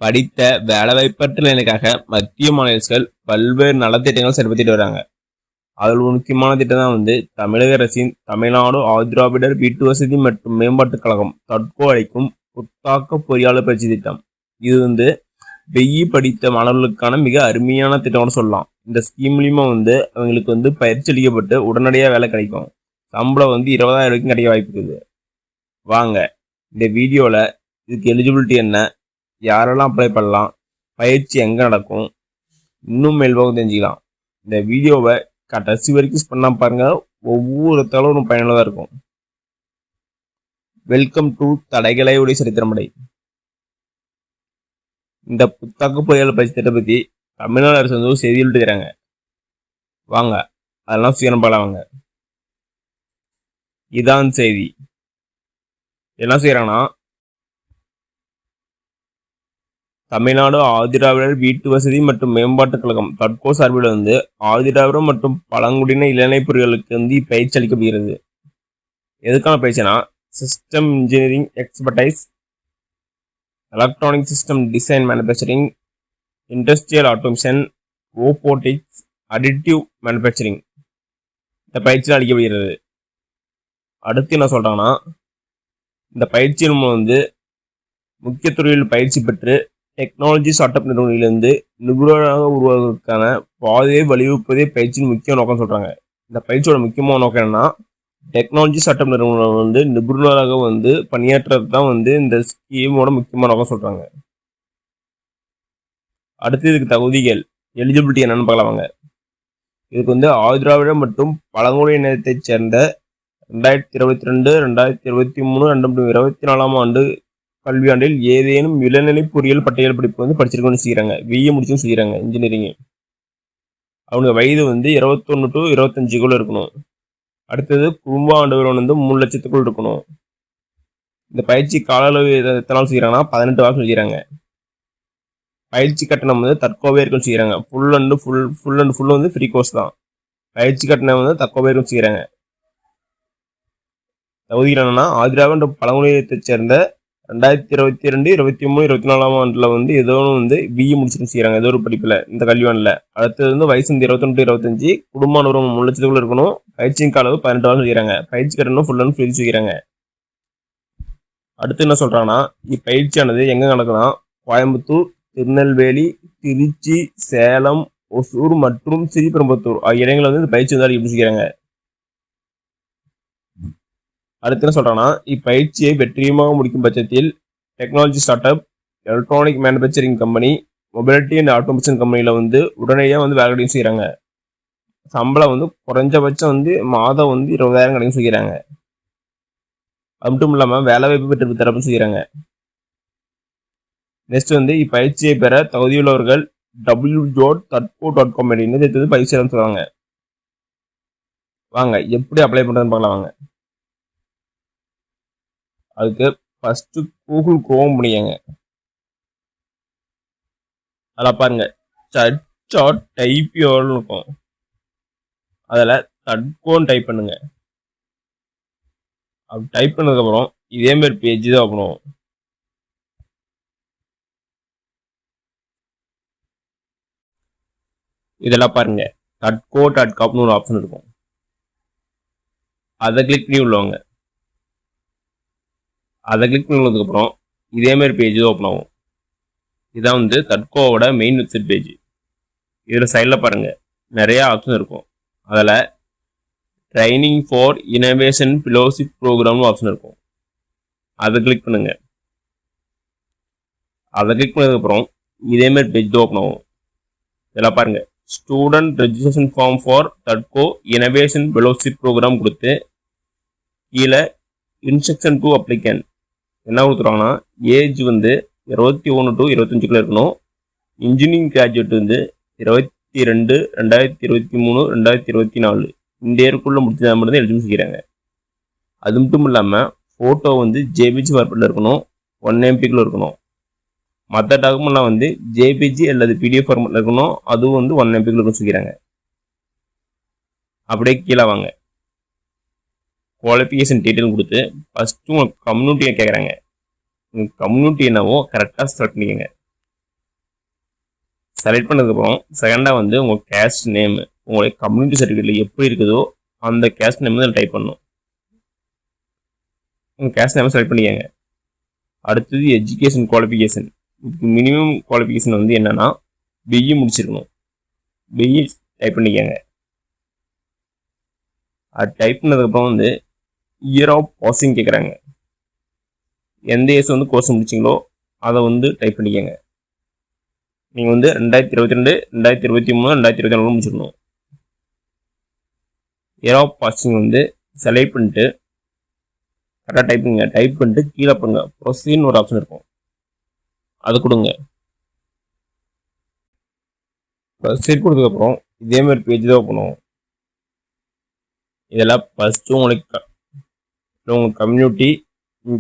படித்த வேலைவாய்ப்பற்ற இளைஞர்களுக்காக மத்திய மாநில அரசுகள் பல்வேறு நலத்திட்டங்கள் செயல்படுத்திட்டு வராங்க. அதில் ஒரு முக்கியமான திட்டம் தான் வந்து தமிழக அரசின் தமிழ்நாடு ஆதிதிராவிடர் வீட்டு வசதி மற்றும் மேம்பாட்டுக் கழகம் தட்கோ அளிக்கும் புத்தாக்க பொறியாளர் பயிற்சி திட்டம். இது வந்து BE படித்த மாணவர்களுக்கான மிக அருமையான திட்டம்னு சொல்லலாம். இந்த ஸ்கீம் மூலியமா வந்து அவங்களுக்கு வந்து பயிற்சி அளிக்கப்பட்டு உடனடியாக வேலை கிடைக்கும். சம்பளம் வந்து 20,000 வரைக்கும் கிடைக்க வாய்ப்பு இருக்குது. வாங்க இந்த வீடியோவில் இதுக்கு எலிஜிபிலிட்டி என்ன, யாரெல்லாம் அப்ளை பண்ணலாம், பயிற்சி எங்கே நடக்கும், இன்னும் மேல்பாகம் தெரிஞ்சுக்கலாம். இந்த வீடியோவை கடைசி வரைக்கும் பண்ண பாருங்க, ஒவ்வொரு தளவும் பயனுள்ளதாக இருக்கும். வெல்கம் டு தடைகளை உடைய சரித்திரமடை. இந்த புத்தாக்க பொறியாளர் பயிற்சி திட்டத்தை பற்றி தமிழ்நாடு அரசு வந்து செய்தி விட்டுக்கிறாங்க. வாங்க அதெல்லாம் சுயரம் பார்க்கலாம். வாங்க, இதான் செய்தி. என்ன செய்யறாங்கன்னா, தமிழ்நாடு ஆதிதிராவிடர் வீட்டு வசதி மற்றும் மேம்பாட்டுக் கழகம் தட்கோ சார்பில் வந்து ஆதிதிராவிடர் மற்றும் பழங்குடியின இளநிலை பொறியாளர்களுக்கு வந்து பயிற்சி அளிக்கப்படுகிறது. எதுக்கான பயிற்சினா, system engineering expertise, electronic system design manufacturing, industrial automation, robotics, additive manufacturing இந்த பயிற்சியில் அளிக்கப்படுகிறது. அடுத்து என்ன சொல்றாங்கன்னா, இந்த பயிற்சி நம்ம வந்து முக்கிய துறையில் பயிற்சி பெற்று டெக்னாலஜி ஸ்டார்ட் அப் நிறுவனங்களிலிருந்து நிபுணராக உருவாவதற்கான பாதையை வழிவகுப்பதே பயிற்சியின் முக்கிய நோக்கம் சொல்றாங்க. இந்த பயிற்சியோட முக்கியமான நோக்கம் என்னன்னா, டெக்னாலஜி ஸ்டார்ட் அப் நிறுவனம் வந்து நிபுணராக வந்து பணியாற்றுறது தான் வந்து இந்த ஸ்கீமோட முக்கியமான நோக்கம் சொல்றாங்க. அடுத்து இதுக்கு தகுதிகள், எலிஜிபிலிட்டி என்னன்னு பார்க்கலாங்க. இதுக்கு வந்து ஆதிதிராவிடர் மற்றும் பழங்குடியினத்தை சேர்ந்த 2022, 2023, 2024 ஆண்டு கல்வியாண்டில் ஏதேனும் இளநிலை பொறியியல் பட்டியல் படிப்பு வந்து படிச்சிருக்கணும்னு செய்கிறாங்க. BE முடிச்சும் செய்கிறாங்க இன்ஜினியரிங். அவங்க வயது வந்து 21 to 25 இருக்கணும். அடுத்தது குடும்ப ஆண்டு வருமானம் வந்து 3 லட்சத்துக்குள் இருக்கணும். இந்த பயிற்சி கால அளவு எத்தனை நாள் செய்கிறாங்கன்னா 18 வாரம் செய்கிறாங்க. பயிற்சி கட்டணம் வந்து தற்கோவே இருக்கும் செய்கிறாங்க. ஃபுல் வந்து ஃப்ரீ கோர்ஸ் தான். பயிற்சி கட்டணம் வந்து தற்கோவே இருக்கும் செய்கிறாங்க. தகுதிகள் என்னன்னா, ஆதிதிராவிடர் பழங்குடியினத்தை சேர்ந்த 2022, 23, 24 ஆண்டுல வந்து ஏதோ வந்து BE முடிச்சுட்டு செய்யறாங்க, ஏதோ ஒரு படிப்புல இந்த கல்வியாண்டில். அடுத்தது வந்து வயசு வந்து 21 to 25, குடும்ப அனுபவம் 3 லட்சத்துக்குள்ள இருக்கணும். பயிற்சியின் கால அளவு 18 வாரம் செய்யறாங்க. பயிற்சி கட்டணம் ஃபுல் அண்ட் ஃப்ரீ செய்யறாங்க. அடுத்து என்ன சொல்றாங்கன்னா, இப்பயிற்சியானது எங்க நடக்குன்னா, கோயம்புத்தூர், திருநெல்வேலி, திருச்சி, சேலம், ஒசூர் மற்றும் ஸ்ரீபெரும்புத்தூர் ஆகிய இடங்களில் வந்து இந்த பயிற்சி வந்து எப்படி செய்யறாங்க. அடுத்து என்ன சொல்றாங்கன்னா, இப்பயிற்சியை வெற்றியமாக முடிக்கும் பட்சத்தில் technology start up, electronic manufacturing company, mobility and automation கம்பெனியில் வந்து உடனடியாக வந்து வேலை கிடைக்கும் செய்கிறாங்க. சம்பளம் வந்து குறைஞ்சபட்சம் வந்து மாதம் வந்து 20,000 கிடைக்கும் செய்கிறாங்க. அது மட்டும் இல்லாமல் வேலை வாய்ப்பு பெற்று தரப்புன்னு செய்கிறாங்க. நெக்ஸ்ட் வந்து இப்பயிற்சியை பெற தகுதியுள்ளவர்கள் www.tadco.com அப்படின்னு பயிற்சி சொல்லுவாங்க. வாங்க எப்படி அப்ளை பண்ணுறதுன்னு பார்க்கலாம். வாங்க, அதுக்கு ஃபர்ஸ்ட் கூகுள் குரோம் பண்ணிக்கங்க. அதில் பாருங்க டைப்யோன்னு இருக்கும். அதில் தட்கோன்னு டைப் பண்ணுங்க. அப்படி டைப் பண்ணதுக்கப்புறம் இதேமாரி பேஜ் தான் ஓப்பன் ஆகும். இதெல்லாம் பாருங்க, tadco.comனு ஒரு ஆப்ஷன் இருக்கும். அதை கிளிக் பண்ணி உள்ளவங்க. அதை கிளிக் பண்ணதுக்கப்புறம் இதேமாரி பேஜ் தான் ஓப்பன் ஆகும். இதான் வந்து தட்கோவோட மெயின் வெப்சைட் பேஜ். இதில் சைடில் பாருங்கள் நிறையா ஆப்ஷன் இருக்கும். அதில் ட்ரைனிங் ஃபார் இனோவேஷன் ஃபெலோஷிப் ப்ரோக்ராம்னு ஆப்ஷன் இருக்கும். அதை கிளிக் பண்ணுங்க. அதை கிளிக் பண்ணதுக்கப்புறம் இதேமாரி பேஜ் தான் ஓப்பன் ஆகும். இதெல்லாம் பாருங்கள், ஸ்டூடெண்ட் ரெஜிஸ்ட்ரேஷன் ஃபார்ம் ஃபார் தட்கோ இனோவேஷன் ஃபெலோஷிப் ப்ரோக்ராம் கொடுத்து கீழே இன்ஸ்ட்ரக்ஷன் டு அப்ளிகன் என்ன கொடுத்துருவாங்கன்னா, ஏஜ் வந்து 21 to 25 இருக்கணும். இன்ஜினியரிங் கிராஜுவேட் வந்து 22, 2023, 2024 இந்த இயருக்குள்ளே முடிச்சதா மட்டும் தான் எலிஜிபிள் செய்கிறாங்க. அது மட்டும் இல்லாமல் ஃபோட்டோ வந்து JPG ஃபார்மேட்டில் இருக்கணும், 1 MB இருக்கணும். மற்ற டாக்குமெண்ட்லாம் வந்து JPG அல்லது PDF ஃபார்மேட்டில் இருக்கணும், அதுவும் வந்து 1 MB இருக்குன்னு சொல்லிக்கிறாங்க. அப்படியே கீழே வாங்க, குவாலிஃபிகேஷன் டீட்டெயில் கொடுத்து ஃபஸ்ட்டு உங்கள் கம்யூனிட்டியை கேட்குறாங்க. உங்கள் கம்யூனிட்டி என்னவோ கரெக்டாக செலக்ட் பண்ணிக்கோங்க. செலக்ட் பண்ணதுக்கப்புறம் செகண்டாக வந்து உங்கள் கேஸ்ட் நேமு உங்களுடைய கம்யூனிட்டி சர்டிஃபிகேட்டில் எப்படி இருக்குதோ அந்த கேஸ்ட் நேம் வந்து டைப் பண்ணணும். உங்கள் கேஸ்ட் நேம் செலக்ட் பண்ணிக்கங்க. அடுத்தது எஜுகேஷன் குவாலிஃபிகேஷன். மினிமம் குவாலிஃபிகேஷன் வந்து என்னன்னா பிஇ முடிச்சிருக்கணும். பிஇ டைப் பண்ணிக்கங்க. அது டைப் பண்ணதுக்கப்புறம் வந்து இயர் ஆஃப் பாசிங் கேட்குறாங்க. எந்த இயர்ஸ் வந்து கோர்ஸ் முடிச்சிங்களோ அதை வந்து டைப் பண்ணிக்கங்க. நீங்கள் வந்து 2022, 2023, 2024 முடிச்சிடணும். இயர் ஆஃப் பாசிங் வந்து செலக்ட் பண்ணிட்டு கரெக்டாக டைப் பண்ணுங்க. டைப் பண்ணிட்டு கீழே பண்ணுங்க ப்ரொசீட்னு ஒரு ஆப்ஷன் இருக்கும், அது கொடுங்க. ப்ரொசீட் கொடுத்ததுக்கப்புறம் இதே மாதிரி பேஜ் தான் பண்ணுவோம். இதெல்லாம் ஃபஸ்ட்டு உங்களுக்கு community,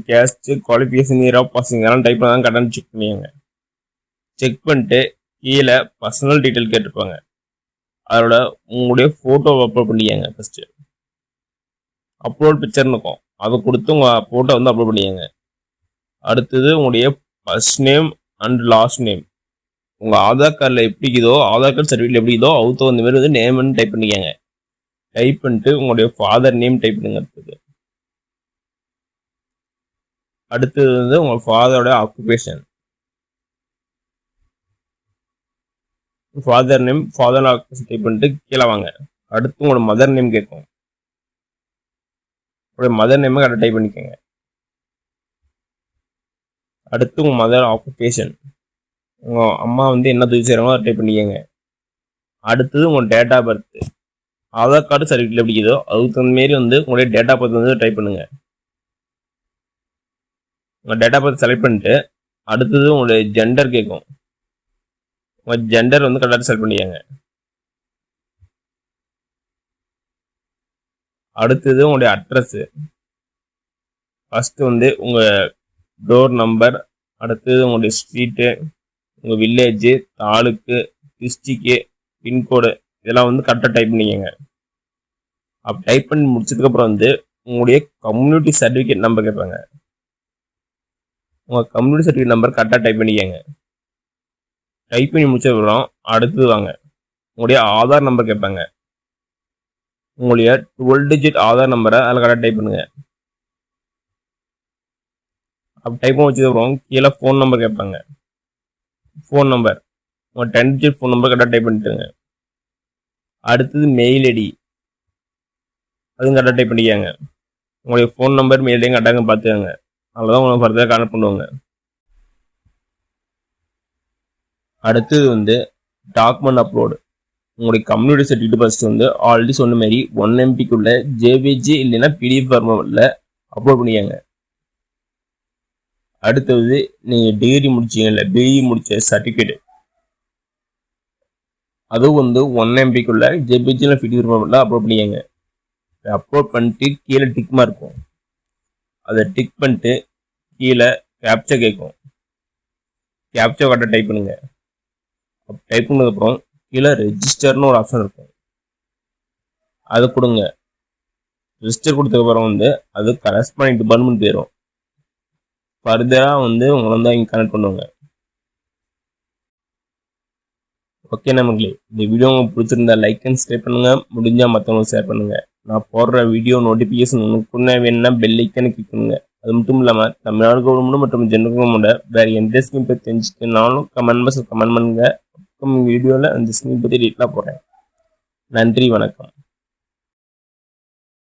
caste, qualification, year of passing இதெல்லாம் டைப் பண்ணால் கரெக்டாக செக் பண்ணிக்கங்க. செக் பண்ணிட்டு கீழே பர்சனல் டீட்டெயில் கேட்டிருப்பாங்க. அதோட உங்களுடைய ஃபோட்டோவை அப்லோட் பண்ணிக்கங்க. ஃபஸ்ட்டு அப்லோட் பிக்சர்னு இருக்கும், அதை கொடுத்து உங்கள் ஃபோட்டோ வந்து அப்லோட் பண்ணிக்கங்க. அடுத்தது உங்களுடைய first name and last name உங்கள் ஆதார் கார்டில் எப்படி இருக்குதோ, ஆதார் கார்டு சர்டிஃபிகேட் எப்படி இதோ அது தகுந்த மாதிரி வந்து நேம்னு டைப் பண்ணிக்கங்க. டைப் பண்ணிட்டு உங்களுடைய ஃபாதர் நேம் டைப் பண்ணுங்க. அடுத்தது வந்து உங்கள் ஃபாதரோட occupation, father name, father occupation type பண்ணிட்டு கீழே வாங்க. அடுத்து உங்களோட மதர் நேம் கேட்கும். உங்களுடைய மதர் நேமை கரெக்டாக டைப் பண்ணிக்கோங்க. அடுத்து உங்கள் மதர் ஆக்குபேஷன், உங்கள் அம்மா வந்து என்ன தொழில் செய்கிறாங்களோ அதை டைப் பண்ணிக்கோங்க. அடுத்தது உங்கள் date of birth, Aadhaar card certificate எப்படி இருக்குதோ அதுக்கு தகுந்த மாரி வந்து உங்களுடைய டேட் ஆஃப் பர்த் வந்து டைப் பண்ணுங்க. உங்கள் டேட் ஆஃப் பர்த் செலக்ட் பண்ணிட்டு அடுத்தது உங்களுடைய ஜெண்டர் கேட்கும். உங்கள் ஜெண்டர் வந்து கரெக்டாக செலக்ட் பண்ணிக்கங்க. அடுத்தது உங்களுடைய அட்ரஸ், ஃபஸ்ட்டு வந்து உங்கள் டோர் நம்பர், அடுத்தது உங்களுடைய ஸ்ட்ரீட்டு, உங்கள் வில்லேஜு, தாலுக்கு, டிஸ்ட்ரிக்கு, பின்கோடு இதெல்லாம் வந்து கரெக்டாக டைப் பண்ணிக்கங்க. அப்போ டைப் பண்ணி முடிச்சதுக்கப்புறம் வந்து உங்களுடைய கம்யூனிட்டி சர்டிஃபிகேட் நம்பர் கேட்பாங்க. உங்கள் கம்யூனிட்டி சர்டிஃபிகேட் நம்பர் கரெக்டாக டைப் பண்ணிக்கங்க. டைப் பண்ணி முடிச்சதுக்கப்புறம் அடுத்தது வாங்க, உங்களுடைய ஆதார் நம்பர் கேட்பாங்க. உங்களுடைய 12 டிஜிட் ஆதார் நம்பரை அதில் கரெக்டாக டைப் பண்ணுங்க. அப்போ டைப் பண்ணி வச்சதுக்கப்புறம் கீழே ஃபோன் நம்பர் கேட்பாங்க. ஃபோன் நம்பர் உங்கள் 10 டிஜிட் ஃபோன் நம்பர் கரெக்டாக டைப் பண்ணிட்டுங்க. அடுத்தது மெயில் ஐடி, அதுவும் கரெக்டாக டைப் பண்ணிக்காங்க. உங்களுடைய ஃபோன் நம்பர் மெயில் ஐடியும் கரெக்டாக பார்த்துக்கோங்க. அவ்வளோதான் உங்களுக்கு ஃபர்தராக கான்டக்ட் பண்ணுவாங்க. அடுத்தது வந்து டாக்குமெண்ட் அப்லோடு, உங்களுடைய கம்யூனிட்டி சர்டிஃபிகேட் ஃபஸ்ட்டு வந்து ஆல்ரெடி சொன்ன மாதிரி 1 MBக்குள்ள ஜேபிஜி இல்லைன்னா பிடிஎஃப் ஃபார்மேட்டில் அப்லோட் பண்ணிக்கோங்க. அடுத்தது நீங்கள் டிகிரி முடிச்சீங்கல்ல, பிஇ முடிச்ச சர்டிஃபிகேட் அதுவும் வந்து 1 MBக்குள்ள ஜேபிஜி இல்லை பிடிஎஃப் ஃபார்மேட்டில் அப்லோட் பண்ணிக்கோங்க. அப்லோட் பண்ணிட்டு கீழே டிக் மார்க் இருக்கும், அதை டிக் பண்ணிட்டு கீழே கேப்சா கேட்கும். கேப்சா கரெக்டாக டைப் பண்ணுங்க. டைப் பண்ணதுக்கப்புறம் கீழே ரெஜிஸ்டர்னு ஒரு ஆப்ஷன் இருக்கும், அதை கொடுங்க. ரெஜிஸ்டர் கொடுத்ததுக்கப்புறம் வந்து அது கரஸ்பாண்டிங் டிபார்ட்மெண்ட் போயிடும். ஃபர்தராக வந்து உங்களை வந்து இங்கே கனெக்ட் பண்ணுவாங்க. ஓகே நம்மளே, இந்த வீடியோ உங்களுக்கு பிடிச்சிருந்தா லைக் அண்ட் சப்ஸ்கிரைப் பண்ணுங்கள், முடிஞ்சால் மற்றவங்களுக்கு ஷேர் பண்ணுங்கள். நான் போடுற வீடியோ நோட்டிஃபிகேஷன் உங்களுக்கு வேணும்னா பெல் ஐக்கனை கிளிக் பண்ணுங்கள். அது மட்டும் இல்லாமல் தமிழ்நாடு கவர்மெண்ட் மற்றும் ஜென்ரல் கவர்மெண்ட்டோட வேறு எந்த ஸ்கீம் பற்றி தெரிஞ்சுக்கனாலும் கமெண்ட் பாக்ஸில் கமெண்ட் பண்ணுங்கள். வீடியோவில் அந்த ஸ்கீம் பற்றி டீட்டெயிலாக போடுறேன். நன்றி, வணக்கம்.